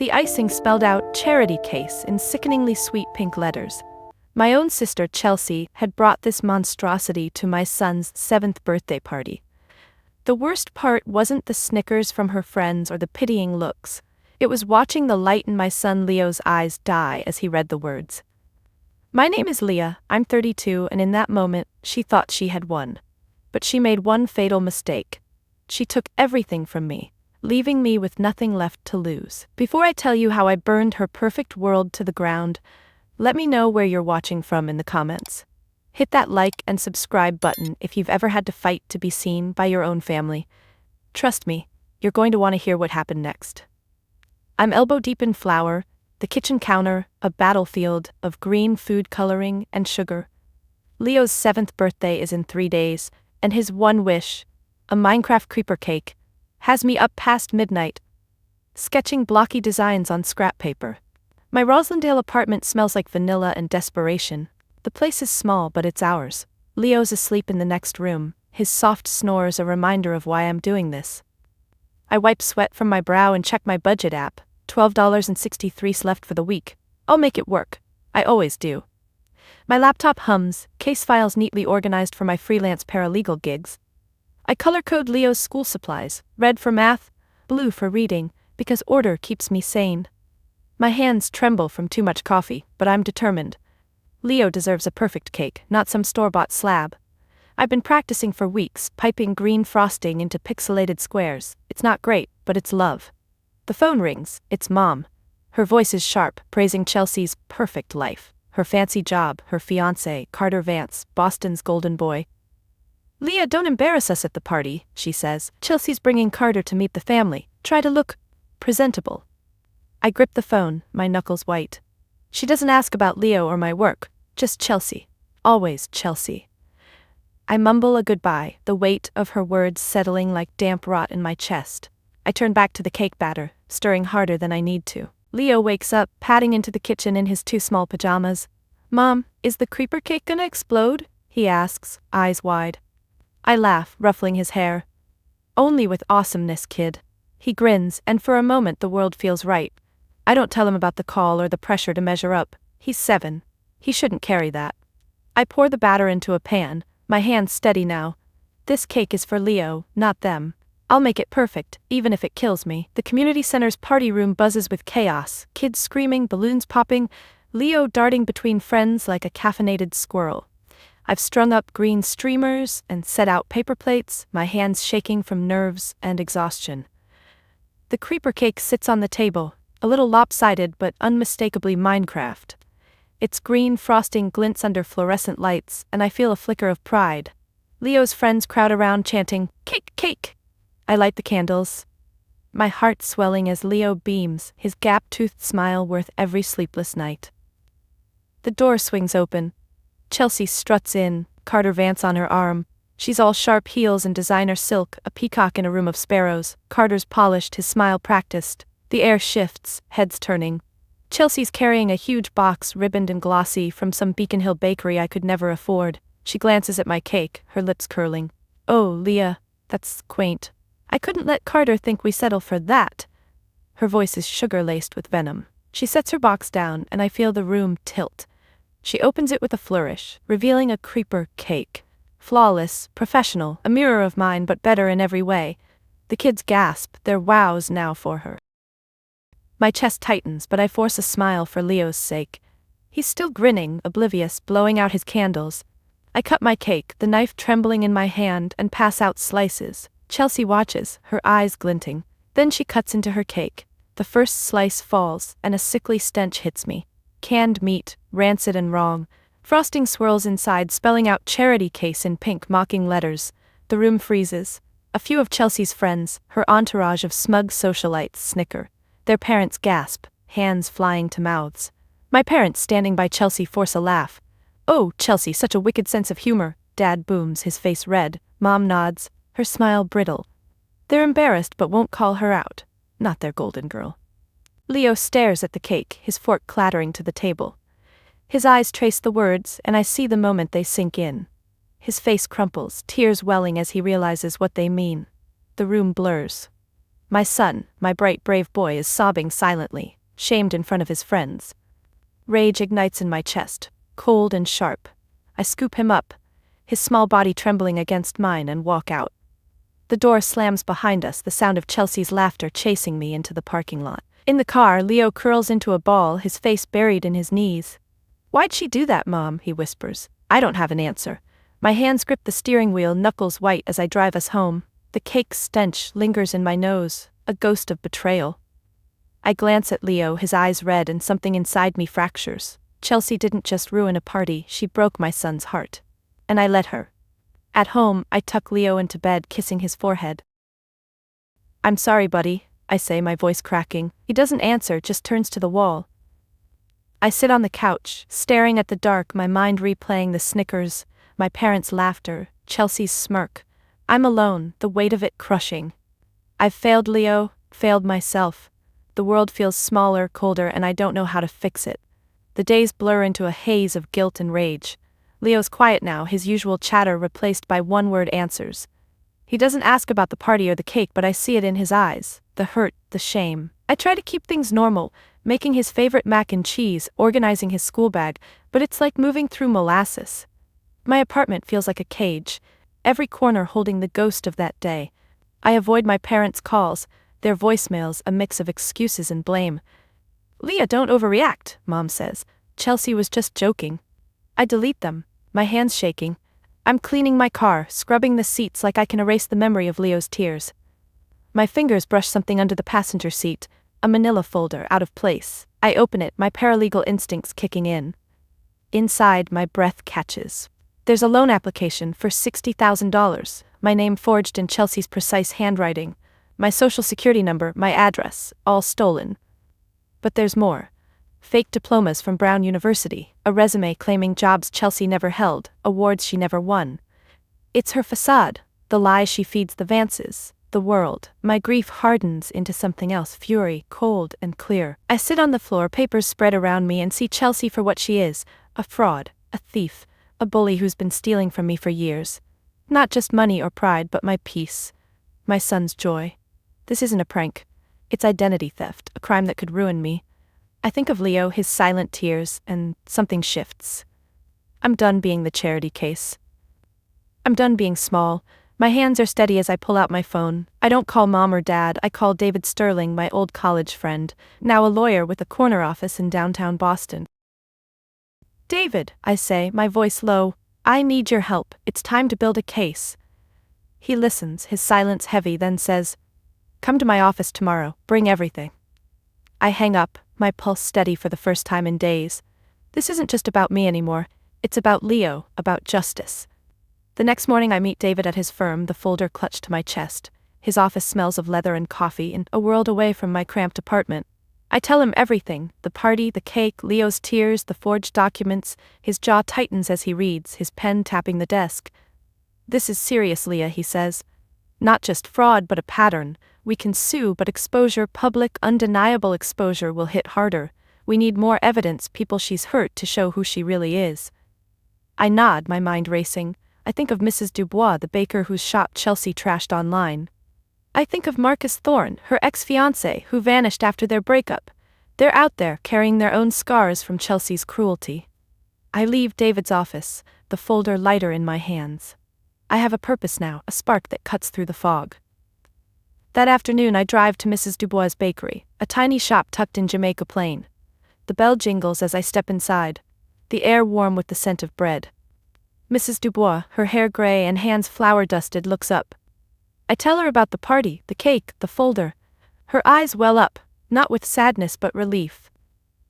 The icing spelled out "charity case" in sickeningly sweet pink letters. My own sister Chelsea had brought this monstrosity to my son's 7th birthday party. The worst part wasn't the snickers from her friends or the pitying looks. It was watching the light in my son Leo's eyes die as he read the words. My name is Leah, I'm 32, and in that moment, she thought she had won. But she made one fatal mistake. She took everything from me, leaving me with nothing left to lose. Before I tell you how I burned her perfect world to the ground, let me know where you're watching from in the comments. Hit that like and subscribe button if you've ever had to fight to be seen by your own family. Trust me, you're going to want to hear what happened next. I'm elbow deep in flour, the kitchen counter, a battlefield of green food coloring and sugar. Leo's 7th birthday is in 3 days, and his one wish, a Minecraft creeper cake, has me up past midnight, sketching blocky designs on scrap paper. My Roslindale apartment smells like vanilla and desperation. The place is small, but it's ours. Leo's asleep in the next room, his soft snores a reminder of why I'm doing this. I wipe sweat from my brow and check my budget app. $12.63 left for the week. I'll make it work. I always do. My laptop hums, case files neatly organized for my freelance paralegal gigs. I color code Leo's school supplies, red for math, blue for reading, because order keeps me sane. My hands tremble from too much coffee, but I'm determined. Leo deserves a perfect cake, not some store-bought slab. I've been practicing for weeks, piping green frosting into pixelated squares. It's not great, but it's love. The phone rings. It's Mom. Her voice is sharp, praising Chelsea's perfect life, her fancy job, her fiancé, Carter Vance, Boston's golden boy. Leah, don't embarrass us at the party, she says. Chelsea's bringing Carter to meet the family. Try to look presentable. I grip the phone, my knuckles white. She doesn't ask about Leo or my work, just Chelsea. Always Chelsea. I mumble a goodbye, the weight of her words settling like damp rot in my chest. I turn back to the cake batter, stirring harder than I need to. Leo wakes up, padding into the kitchen in his 2 small pajamas. Mom, is the creeper cake gonna explode? He asks, eyes wide. I laugh, ruffling his hair. Only with awesomeness, kid. He grins, and for a moment the world feels right. I don't tell him about the call or the pressure to measure up. He's 7. He shouldn't carry that. I pour the batter into a pan, my hands steady now. This cake is for Leo, not them. I'll make it perfect, even if it kills me. The community center's party room buzzes with chaos, kids screaming, balloons popping, Leo darting between friends like a caffeinated squirrel. I've strung up green streamers and set out paper plates, my hands shaking from nerves and exhaustion. The creeper cake sits on the table, a little lopsided but unmistakably Minecraft. Its green frosting glints under fluorescent lights, and I feel a flicker of pride. Leo's friends crowd around chanting, "Cake, cake!" I light the candles, my heart swelling as Leo beams, his gap-toothed smile worth every sleepless night. The door swings open. Chelsea struts in, Carter Vance on her arm. She's all sharp heels and designer silk, a peacock in a room of sparrows. Carter's polished, his smile practiced. The air shifts, heads turning. Chelsea's carrying a huge box, ribboned and glossy, from some Beacon Hill bakery I could never afford. She glances at my cake, her lips curling. Oh, Leah, that's quaint. I couldn't let Carter think we settle for that. Her voice is sugar-laced with venom. She sets her box down, and I feel the room tilt. She opens it with a flourish, revealing a creeper cake. Flawless, professional, a mirror of mine, but better in every way. The kids gasp, their wows now for her. My chest tightens, but I force a smile for Leo's sake. He's still grinning, oblivious, blowing out his candles. I cut my cake, the knife trembling in my hand, and pass out slices. Chelsea watches, her eyes glinting. Then she cuts into her cake. The first slice falls, and a sickly stench hits me. Canned meat, rancid and wrong. Frosting swirls inside, spelling out "charity case" in pink mocking letters. The room freezes. A few of Chelsea's friends, her entourage of smug socialites, snicker. Their parents gasp, hands flying to mouths. My parents standing by Chelsea force a laugh. Oh, Chelsea, such a wicked sense of humor. Dad booms, his face red. Mom nods, her smile brittle. They're embarrassed but won't call her out. Not their golden girl. Leo stares at the cake, his fork clattering to the table. His eyes trace the words, and I see the moment they sink in. His face crumples, tears welling as he realizes what they mean. The room blurs. My son, my bright brave boy, is sobbing silently, shamed in front of his friends. Rage ignites in my chest, cold and sharp. I scoop him up, his small body trembling against mine, and walk out. The door slams behind us, the sound of Chelsea's laughter chasing me into the parking lot. In the car, Leo curls into a ball, his face buried in his knees. "Why'd she do that, Mom?" he whispers. I don't have an answer. My hands grip the steering wheel, knuckles white as I drive us home. The cake stench lingers in my nose, a ghost of betrayal. I glance at Leo, his eyes red, and something inside me fractures. Chelsea didn't just ruin a party, she broke my son's heart. And I let her. At home, I tuck Leo into bed, kissing his forehead. "I'm sorry, buddy," I say, my voice cracking. He doesn't answer, just turns to the wall. I sit on the couch, staring at the dark, my mind replaying the Snickers, my parents' laughter, Chelsea's smirk. I'm alone, the weight of it crushing. I've failed Leo, failed myself. The world feels smaller, colder, and I don't know how to fix it. The days blur into a haze of guilt and rage. Leo's quiet now, his usual chatter replaced by one-word answers. He doesn't ask about the party or the cake, but I see it in his eyes, the hurt, the shame. I try to keep things normal, making his favorite mac and cheese, organizing his school bag, but it's like moving through molasses. My apartment feels like a cage, every corner holding the ghost of that day. I avoid my parents' calls, their voicemails, a mix of excuses and blame. "Leah, don't overreact," Mom says. "Chelsea was just joking." I delete them, my hands shaking. I'm cleaning my car, scrubbing the seats like I can erase the memory of Leo's tears. My fingers brush something under the passenger seat, a manila folder out of place. I open it, my paralegal instincts kicking in. Inside, my breath catches. There's a loan application for $60,000, my name forged in Chelsea's precise handwriting, my social security number, my address, all stolen. But there's more. Fake diplomas from Brown University, a resume claiming jobs Chelsea never held, awards she never won. It's her facade, the lie she feeds the Vances, the world. My grief hardens into something else, fury, cold and clear. I sit on the floor, papers spread around me, and see Chelsea for what she is, a fraud, a thief, a bully who's been stealing from me for years. Not just money or pride, but my peace, my son's joy. This isn't a prank. It's identity theft, a crime that could ruin me. I think of Leo, his silent tears, and something shifts. I'm done being the charity case. I'm done being small. My hands are steady as I pull out my phone. I don't call Mom or Dad, I call David Sterling, my old college friend, now a lawyer with a corner office in downtown Boston. "David," I say, my voice low, "I need your help. It's time to build a case." He listens, his silence heavy, then says, "Come to my office tomorrow, bring everything." I hang up, my pulse steady for the first time in days. This isn't just about me anymore, it's about Leo, about justice. The next morning I meet David at his firm, the folder clutched to my chest. His office smells of leather and coffee, and a world away from my cramped apartment. I tell him everything, the party, the cake, Leo's tears, the forged documents. His jaw tightens as he reads, his pen tapping the desk. "This is serious, Leah," he says. "Not just fraud, but a pattern. We can sue, but exposure, public, undeniable exposure, will hit harder. We need more evidence, people she's hurt, to show who she really is." I nod, my mind racing. I think of Mrs. Dubois, the baker whose shop Chelsea trashed online. I think of Marcus Thorne, her ex-fiancé, who vanished after their breakup. They're out there, carrying their own scars from Chelsea's cruelty. I leave David's office, the folder lighter in my hands. I have a purpose now, a spark that cuts through the fog. That afternoon I drive to Mrs. Dubois' bakery, a tiny shop tucked in Jamaica Plain. The bell jingles as I step inside, the air warm with the scent of bread. Mrs. Dubois, her hair gray and hands flour-dusted, looks up. I tell her about the party, the cake, the folder. Her eyes well up, not with sadness but relief.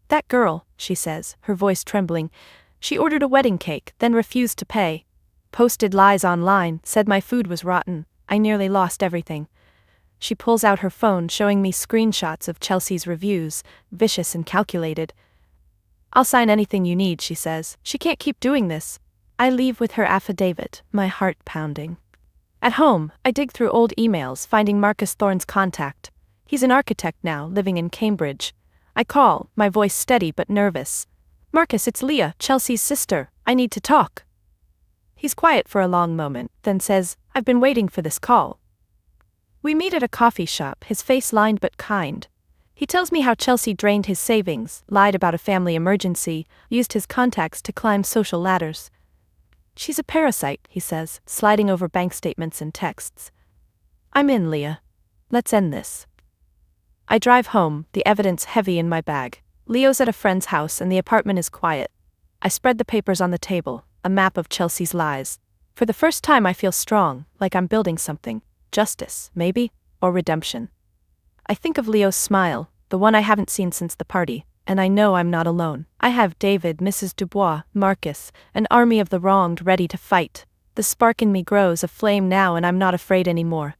"That girl," she says, her voice trembling, "she ordered a wedding cake, then refused to pay. Posted lies online, said my food was rotten. I nearly lost everything." She pulls out her phone, showing me screenshots of Chelsea's reviews, vicious and calculated. "I'll sign anything you need," she says. "She can't keep doing this." I leave with her affidavit, my heart pounding. At home, I dig through old emails, finding Marcus Thorne's contact. He's an architect now, living in Cambridge. I call, my voice steady but nervous. "Marcus, it's Leah, Chelsea's sister. I need to talk." He's quiet for a long moment, then says, "I've been waiting for this call." We meet at a coffee shop, his face lined but kind. He tells me how Chelsea drained his savings, lied about a family emergency, used his contacts to climb social ladders. She's a parasite, he says, sliding over bank statements and texts. I'm in, Leah. Let's end this. I drive home, the evidence heavy in my bag. Leo's at a friend's house and the apartment is quiet. I spread the papers on the table, a map of Chelsea's lies. For the first time I feel strong, like I'm building something. Justice, maybe, or redemption. I think of Leo's smile, the one I haven't seen since the party, and I know I'm not alone. I have David, Mrs. Dubois, Marcus, an army of the wronged ready to fight. The spark in me grows a flame now and I'm not afraid anymore.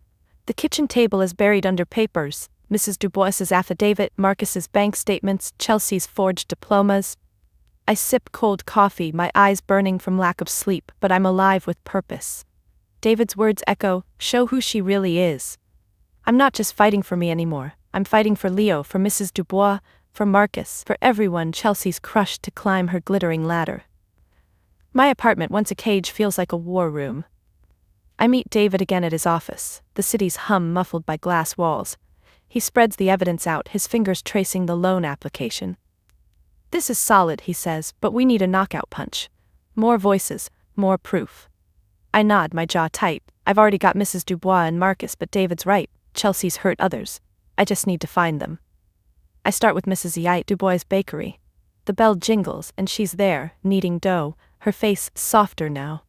The kitchen table is buried under papers, Mrs. Dubois's affidavit, Marcus's bank statements, Chelsea's forged diplomas. I sip cold coffee, my eyes burning from lack of sleep, but I'm alive with purpose. David's words echo, show who she really is. I'm not just fighting for me anymore, I'm fighting for Leo, for Mrs. Dubois, for Marcus, for everyone Chelsea's crushed to climb her glittering ladder. My apartment, once a cage, feels like a war room. I meet David again at his office, the city's hum muffled by glass walls. He spreads the evidence out, his fingers tracing the loan application. This is solid, he says, but we need a knockout punch. More voices, more proof. I nod, my jaw tight. I've already got Mrs. Dubois and Marcus, but David's right. Chelsea's hurt others. I just need to find them. I start with Mrs. Dubois' bakery. The bell jingles, and she's there, kneading dough, her face softer now.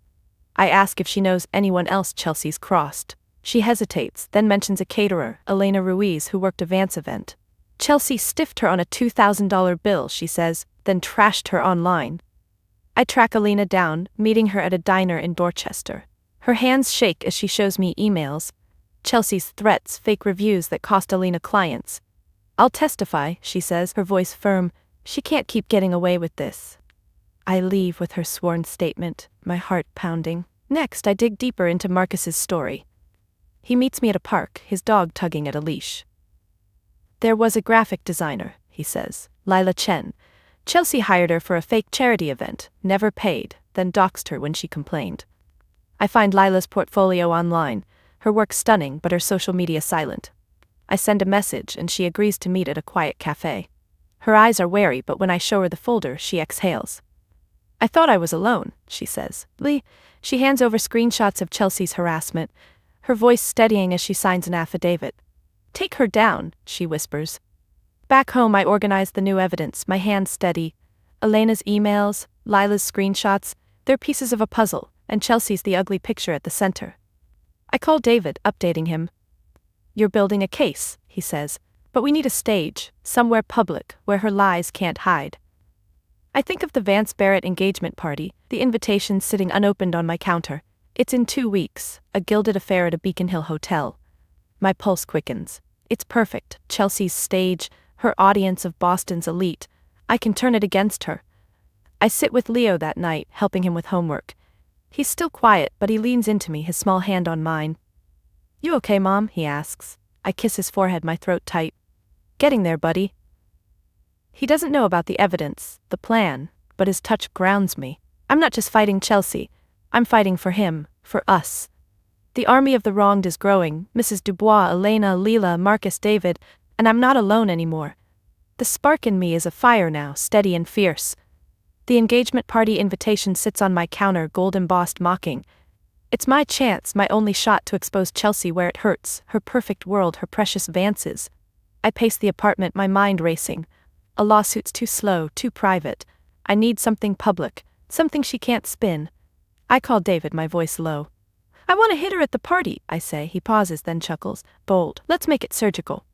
I ask if she knows anyone else Chelsea's crossed. She hesitates, then mentions a caterer, Elena Ruiz, who worked a Vance event. Chelsea stiffed her on a $2,000 bill, she says, then trashed her online. I track Elena down, meeting her at a diner in Dorchester. Her hands shake as she shows me emails. Chelsea's threats, fake reviews that cost Elena clients. I'll testify, she says, her voice firm. She can't keep getting away with this. I leave with her sworn statement, my heart pounding. Next, I dig deeper into Marcus's story. He meets me at a park, his dog tugging at a leash. There was a graphic designer, he says, Lila Chen. Chelsea hired her for a fake charity event, never paid, then doxed her when she complained. I find Lila's portfolio online, her work stunning but her social media silent. I send a message and she agrees to meet at a quiet cafe. Her eyes are wary, but when I show her the folder, she exhales. I thought I was alone, she says. Lee, she hands over screenshots of Chelsea's harassment, her voice steadying as she signs an affidavit. Take her down, she whispers. Back home I organize the new evidence, my hands steady. Elena's emails, Lila's screenshots, they're pieces of a puzzle, and Chelsea's the ugly picture at the center. I call David, updating him. You're building a case, he says, but we need a stage, somewhere public, where her lies can't hide. I think of the Vance Barrett engagement party, the invitation sitting unopened on my counter. It's in 2 weeks, a gilded affair at a Beacon Hill hotel. My pulse quickens. It's perfect, Chelsea's stage, her audience of Boston's elite. I can turn it against her. I sit with Leo that night, helping him with homework. He's still quiet, but he leans into me, his small hand on mine. You okay, Mom? He asks. I kiss his forehead, my throat tight. Getting there, buddy. He doesn't know about the evidence, the plan, but his touch grounds me. I'm not just fighting Chelsea. I'm fighting for him, for us. The army of the wronged is growing, Mrs. Dubois, Elena, Leila, Marcus, David, and I'm not alone anymore. The spark in me is afire now, steady and fierce. The engagement party invitation sits on my counter, gold-embossed, mocking. It's my chance, my only shot to expose Chelsea where it hurts, her perfect world, her precious Vances. I pace the apartment, my mind racing. A lawsuit's too slow, too private. I need something public, something she can't spin. I call David, my voice low. I want to hit her at the party, I say. He pauses, then chuckles. Bold. Let's make it surgical.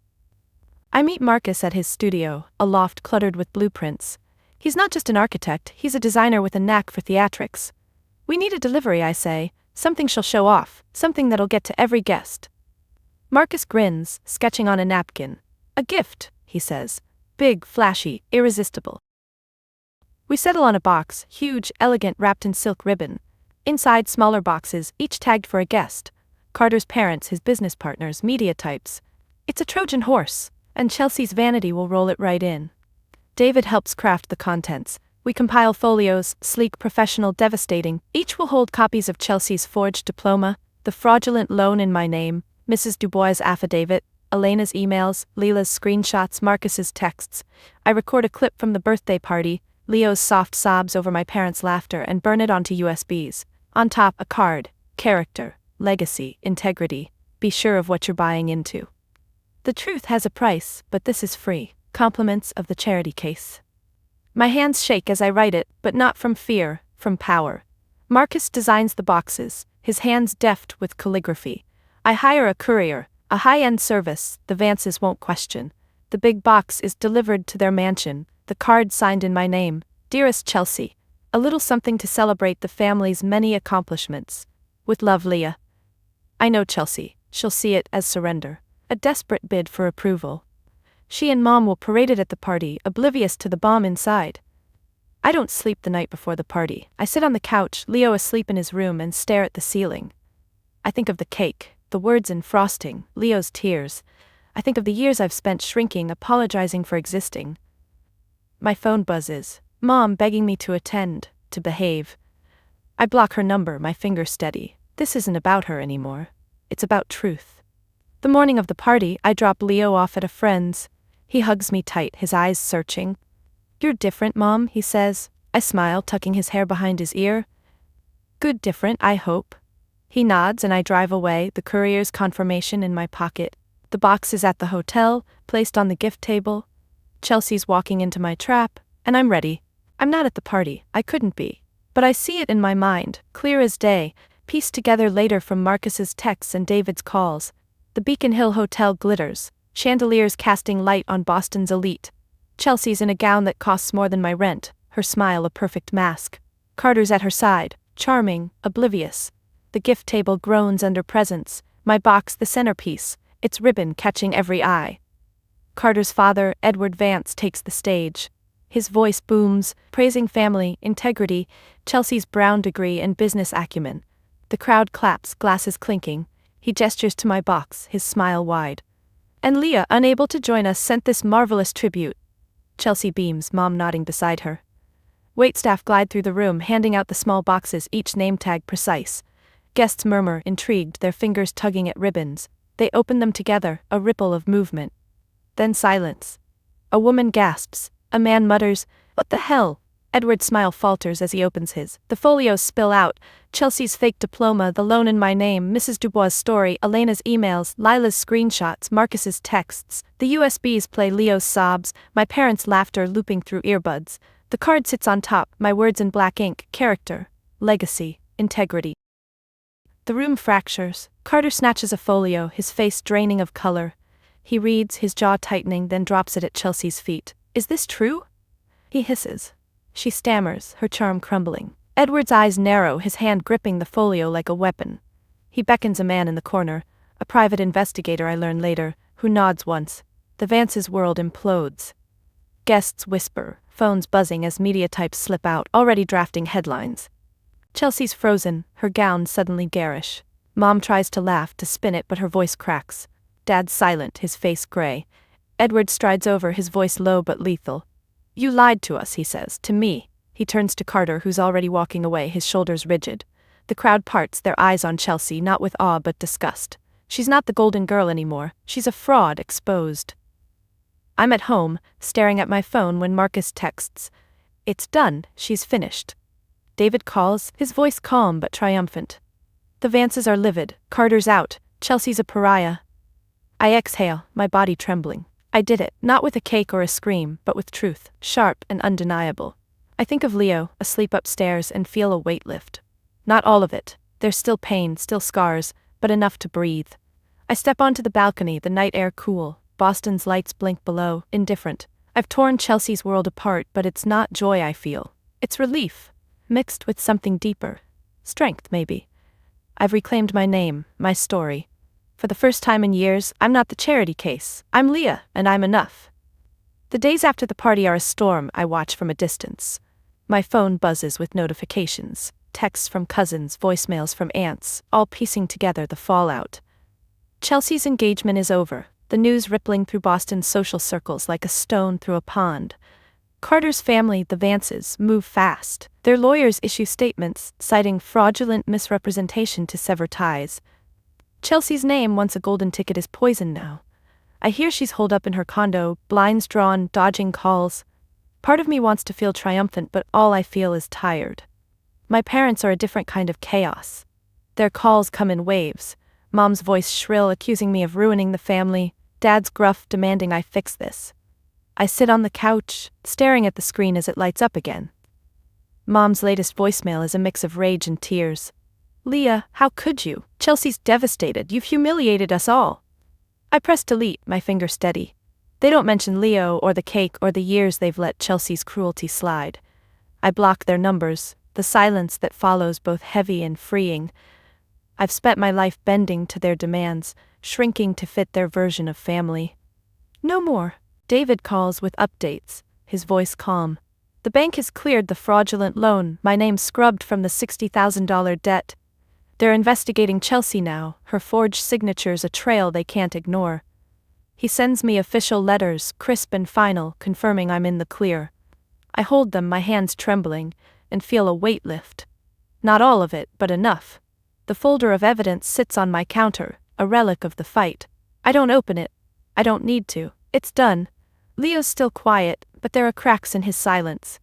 I meet Marcus at his studio, a loft cluttered with blueprints. He's not just an architect, he's a designer with a knack for theatrics. We need a delivery, I say. Something she'll show off, something that'll get to every guest. Marcus grins, sketching on a napkin. A gift, he says. Big, flashy, irresistible. We settle on a box, huge, elegant, wrapped in silk ribbon. Inside, smaller boxes, each tagged for a guest. Carter's parents, his business partners, media types. It's a Trojan horse, and Chelsea's vanity will roll it right in. David helps craft the contents. We compile folios, sleek, professional, devastating. Each will hold copies of Chelsea's forged diploma, the fraudulent loan in my name, Mrs. Dubois' affidavit, Elena's emails, Leela's screenshots, Marcus's texts. I record a clip from the birthday party, Leo's soft sobs over my parents' laughter, and burn it onto USBs. On top, a card: character, legacy, integrity. Be sure of what you're buying into. The truth has a price, but this is free. Compliments of the charity case. My hands shake as I write it, but not from fear, from power. Marcus designs the boxes, his hands deft with calligraphy. I hire a courier, a high-end service the Vances won't question. The big box is delivered to their mansion, the card signed in my name, Dearest Chelsea. A little something to celebrate the family's many accomplishments. With love, Leah. I know Chelsea, she'll see it as surrender. A desperate bid for approval. She and Mom will parade it at the party, oblivious to the bomb inside. I don't sleep the night before the party. I sit on the couch, Leo asleep in his room, and stare at the ceiling. I think of the cake, the words in frosting, Leo's tears. I think of the years I've spent shrinking, apologizing for existing. My phone buzzes. Mom begging me to attend, to behave. I block her number, my finger steady. This isn't about her anymore. It's about truth. The morning of the party, I drop Leo off at a friend's. He hugs me tight, his eyes searching. You're different, Mom, he says. I smile, tucking his hair behind his ear. Good different, I hope. He nods and I drive away, the courier's confirmation in my pocket. The box is at the hotel, placed on the gift table. Chelsea's walking into my trap, and I'm ready. I'm not at the party, I couldn't be. But I see it in my mind, clear as day, pieced together later from Marcus's texts and David's calls. The Beacon Hill Hotel glitters, chandeliers casting light on Boston's elite. Chelsea's in a gown that costs more than my rent, her smile a perfect mask. Carter's at her side, charming, oblivious. The gift table groans under presents, my box the centerpiece, its ribbon catching every eye. Carter's father, Edward Vance, takes the stage. His voice booms, praising family, integrity, Chelsea's Brown degree and business acumen. The crowd claps, glasses clinking. He gestures to my box, his smile wide. And Leah, unable to join us, sent this marvelous tribute. Chelsea beams, Mom nodding beside her. Waitstaff glide through the room, handing out the small boxes, each name tag precise. Guests murmur, intrigued, their fingers tugging at ribbons. They open them together, a ripple of movement. Then silence. A woman gasps. A man mutters, "What the hell?" Edward's smile falters as he opens his. The folios spill out. Chelsea's fake diploma, the loan in my name, Mrs. Dubois' story, Elena's emails, Lila's screenshots, Marcus's texts. The USBs play Leo's sobs, my parents' laughter looping through earbuds. The card sits on top, my words in black ink, character, legacy, integrity. The room fractures. Carter snatches a folio, his face draining of color. He reads, his jaw tightening, then drops it at Chelsea's feet. Is this true? He hisses. She stammers, her charm crumbling. Edward's eyes narrow, his hand gripping the folio like a weapon. He beckons a man in the corner, a private investigator I learn later, who nods once. The Vances world implodes. Guests whisper, phones buzzing as media types slip out, already drafting headlines. Chelsea's frozen, her gown suddenly garish. Mom tries to laugh, to spin it, but her voice cracks. Dad's silent, his face gray. Edward strides over, his voice low but lethal. You lied to us, he says, to me. He turns to Carter, who's already walking away, his shoulders rigid. The crowd parts, their eyes on Chelsea, not with awe but disgust. She's not the golden girl anymore, she's a fraud exposed. I'm at home, staring at my phone when Marcus texts. It's done, she's finished. David calls, his voice calm but triumphant. The Vances are livid, Carter's out, Chelsea's a pariah. I exhale, my body trembling. I did it, not with a cake or a scream, but with truth, sharp and undeniable. I think of Leo, asleep upstairs, and feel a weight lift. Not all of it. There's still pain, still scars, but enough to breathe. I step onto the balcony, the night air cool, Boston's lights blink below, indifferent. I've torn Chelsea's world apart, but it's not joy I feel. It's relief, mixed with something deeper. Strength, maybe. I've reclaimed my name, my story. For the first time in years, I'm not the charity case. I'm Leah, and I'm enough. The days after the party are a storm I watch from a distance. My phone buzzes with notifications, texts from cousins, voicemails from aunts, all piecing together the fallout. Chelsea's engagement is over, the news rippling through Boston's social circles like a stone through a pond. Carter's family, the Vances, move fast. Their lawyers issue statements, citing fraudulent misrepresentation to sever ties. Chelsea's name, once a golden ticket, is poison now. I hear she's holed up in her condo, blinds drawn, dodging calls. Part of me wants to feel triumphant, but all I feel is tired. My parents are a different kind of chaos. Their calls come in waves. Mom's voice shrill, accusing me of ruining the family. Dad's gruff, demanding I fix this. I sit on the couch, staring at the screen as it lights up again. Mom's latest voicemail is a mix of rage and tears. "Leah, how could you? Chelsea's devastated. You've humiliated us all." I press delete, my finger steady. They don't mention Leo or the cake or the years they've let Chelsea's cruelty slide. I block their numbers, the silence that follows both heavy and freeing. I've spent my life bending to their demands, shrinking to fit their version of family. "No more." David calls with updates, his voice calm. "The bank has cleared the fraudulent loan, my name scrubbed from the $60,000 debt. They're investigating Chelsea now, her forged signature's a trail they can't ignore." He sends me official letters, crisp and final, confirming I'm in the clear. I hold them, my hands trembling, and feel a weight lift. Not all of it, but enough. The folder of evidence sits on my counter, a relic of the fight. I don't open it. I don't need to. It's done. Leo's still quiet, but there are cracks in his silence.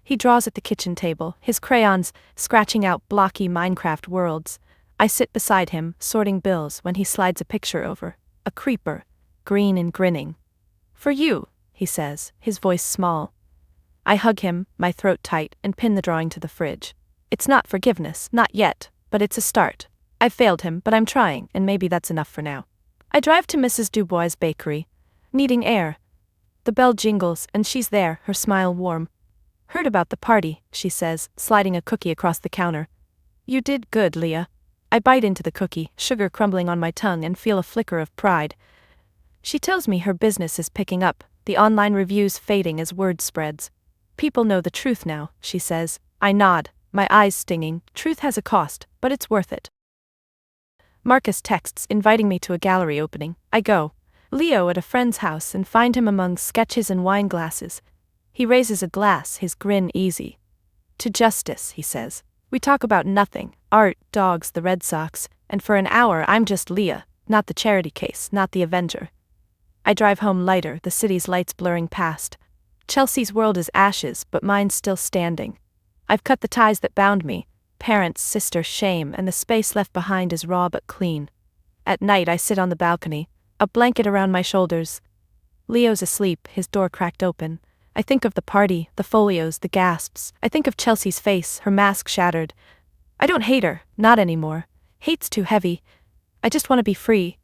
He draws at the kitchen table, his crayons scratching out blocky Minecraft worlds. I sit beside him, sorting bills, when he slides a picture over. A creeper, green and grinning. "For you," he says, his voice small. I hug him, my throat tight, and pin the drawing to the fridge. It's not forgiveness, not yet, but it's a start. I've failed him, but I'm trying, and maybe that's enough for now. I drive to Mrs. Dubois' bakery, needing air. The bell jingles, and she's there, her smile warm. "Heard about the party," she says, sliding a cookie across the counter. "You did good, Leah." I bite into the cookie, sugar crumbling on my tongue, and feel a flicker of pride. She tells me her business is picking up, the online reviews fading as word spreads. "People know the truth now," she says. I nod, my eyes stinging. Truth has a cost, but it's worth it. Marcus texts, inviting me to a gallery opening. I go. Leo at a friend's house, and find him among sketches and wine glasses. He raises a glass, his grin easy. "To justice," he says. We talk about nothing, art, dogs, the Red Sox, and for an hour I'm just Leah, not the charity case, not the avenger. I drive home lighter, the city's lights blurring past. Chelsea's world is ashes, but mine's still standing. I've cut the ties that bound me, parents, sister, shame, and the space left behind is raw but clean. At night I sit on the balcony, a blanket around my shoulders. Leo's asleep, his door cracked open. I think of the party, the folios, the gasps. I think of Chelsea's face, her mask shattered. I don't hate her, not anymore. Hate's too heavy. I just want to be free.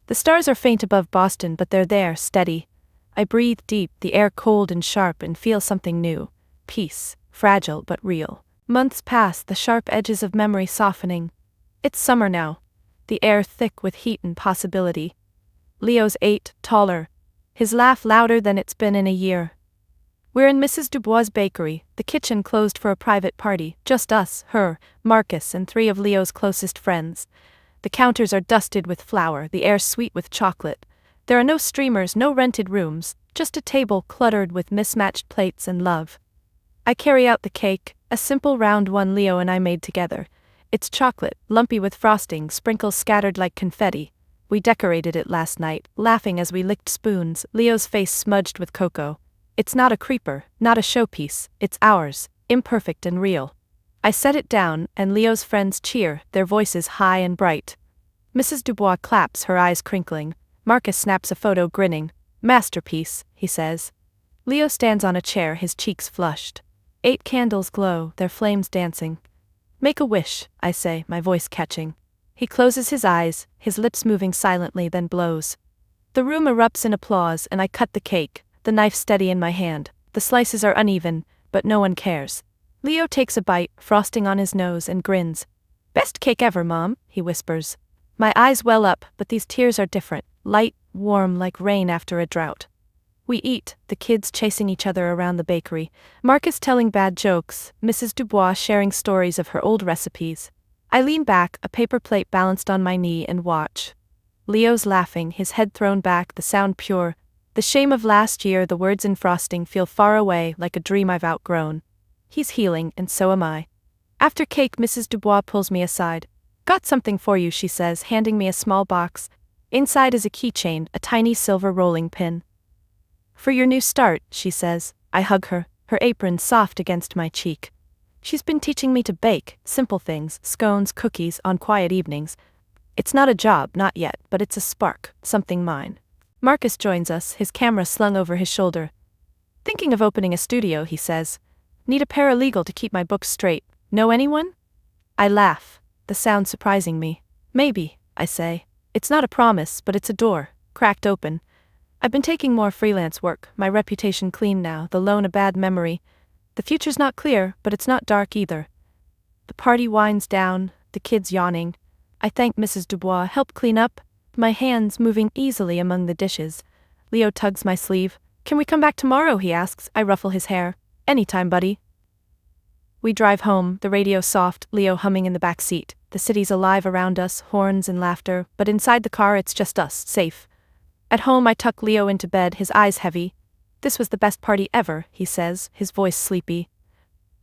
The stars are faint above Boston, but they're there, steady. I breathe deep, the air cold and sharp, and feel something new. Peace, fragile but real. Months pass, the sharp edges of memory softening. It's summer now. The air thick with heat and possibility. Leo's 8, taller. His laugh louder than it's been in a year. We're in Mrs. Dubois' bakery, the kitchen closed for a private party, just us, her, Marcus, and 3 of Leo's closest friends. The counters are dusted with flour, the air sweet with chocolate. There are no streamers, no rented rooms, just a table cluttered with mismatched plates and love. I carry out the cake, a simple round one Leo and I made together. It's chocolate, lumpy with frosting, sprinkles scattered like confetti. We decorated it last night, laughing as we licked spoons, Leo's face smudged with cocoa. It's not a creeper, not a showpiece, it's ours, imperfect and real. I set it down, and Leo's friends cheer, their voices high and bright. Mrs. Dubois claps, her eyes crinkling. Marcus snaps a photo, grinning. "Masterpiece," he says. Leo stands on a chair, his cheeks flushed. 8 candles glow, their flames dancing. "Make a wish," I say, my voice catching. He closes his eyes, his lips moving silently, then blows. The room erupts in applause, and I cut the cake, the knife steady in my hand. The slices are uneven, but no one cares. Leo takes a bite, frosting on his nose, and grins. "Best cake ever, Mom," he whispers. My eyes well up, but these tears are different, light, warm like rain after a drought. We eat, the kids chasing each other around the bakery, Marcus telling bad jokes, Mrs. Dubois sharing stories of her old recipes. I lean back, a paper plate balanced on my knee, and watch. Leo's laughing, his head thrown back, the sound pure. The shame of last year, the words in frosting feel far away, like a dream I've outgrown. He's healing, and so am I. After cake, Mrs. Dubois pulls me aside. Got something for you, she says, handing me a small box. Inside is a keychain, a tiny silver rolling pin. For your new start, she says. I hug her, her apron soft against my cheek. She's been teaching me to bake, simple things, scones, cookies, on quiet evenings. It's not a job, not yet, but it's a spark, something mine. Marcus joins us, his camera slung over his shoulder. Thinking of opening a studio, he says. Need a paralegal to keep my books straight. Know anyone? I laugh, the sound surprising me. Maybe, I say. It's not a promise, but it's a door, cracked open. I've been taking more freelance work, my reputation clean now, the loan a bad memory. The future's not clear, but it's not dark either. The party winds down, the kids yawning. I thank Mrs. Dubois, help clean up, my hands moving easily among the dishes. Leo tugs my sleeve. Can we come back tomorrow, he asks. I ruffle his hair. Anytime, buddy. We drive home, the radio soft, Leo humming in the back seat. The city's alive around us, horns and laughter, but inside the car it's just us, safe. At home I tuck Leo into bed, his eyes heavy. This was the best party ever, he says, his voice sleepy.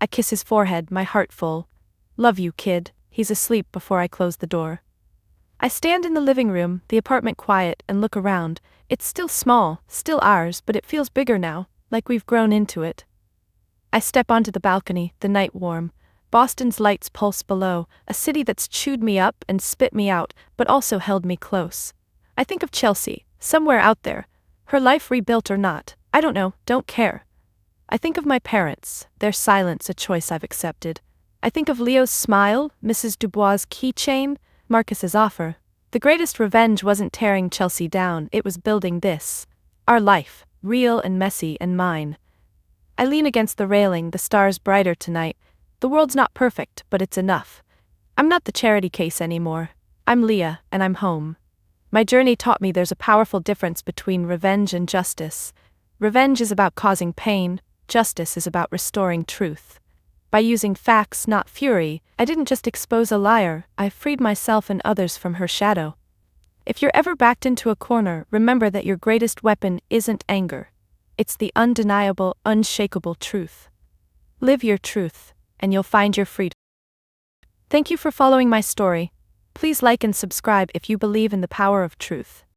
I kiss his forehead, my heart full. Love you, kid. He's asleep before I close the door. I stand in the living room, the apartment quiet, and look around. It's still small, still ours, but it feels bigger now, like we've grown into it. I step onto the balcony, the night warm. Boston's lights pulse below, a city that's chewed me up and spit me out, but also held me close. I think of Chelsea, somewhere out there. Her life rebuilt or not, I don't know, don't care. I think of my parents, their silence a choice I've accepted. I think of Leo's smile, Mrs. Dubois' keychain, Marcus's offer. The greatest revenge wasn't tearing Chelsea down, it was building this. Our life, real and messy and mine. I lean against the railing, the stars brighter tonight. The world's not perfect, but it's enough. I'm not the charity case anymore. I'm Leah, and I'm home. My journey taught me there's a powerful difference between revenge and justice. Revenge is about causing pain, justice is about restoring truth. By using facts, not fury, I didn't just expose a liar, I freed myself and others from her shadow. If you're ever backed into a corner, remember that your greatest weapon isn't anger. It's the undeniable, unshakable truth. Live your truth, and you'll find your freedom. Thank you for following my story. Please like and subscribe if you believe in the power of truth.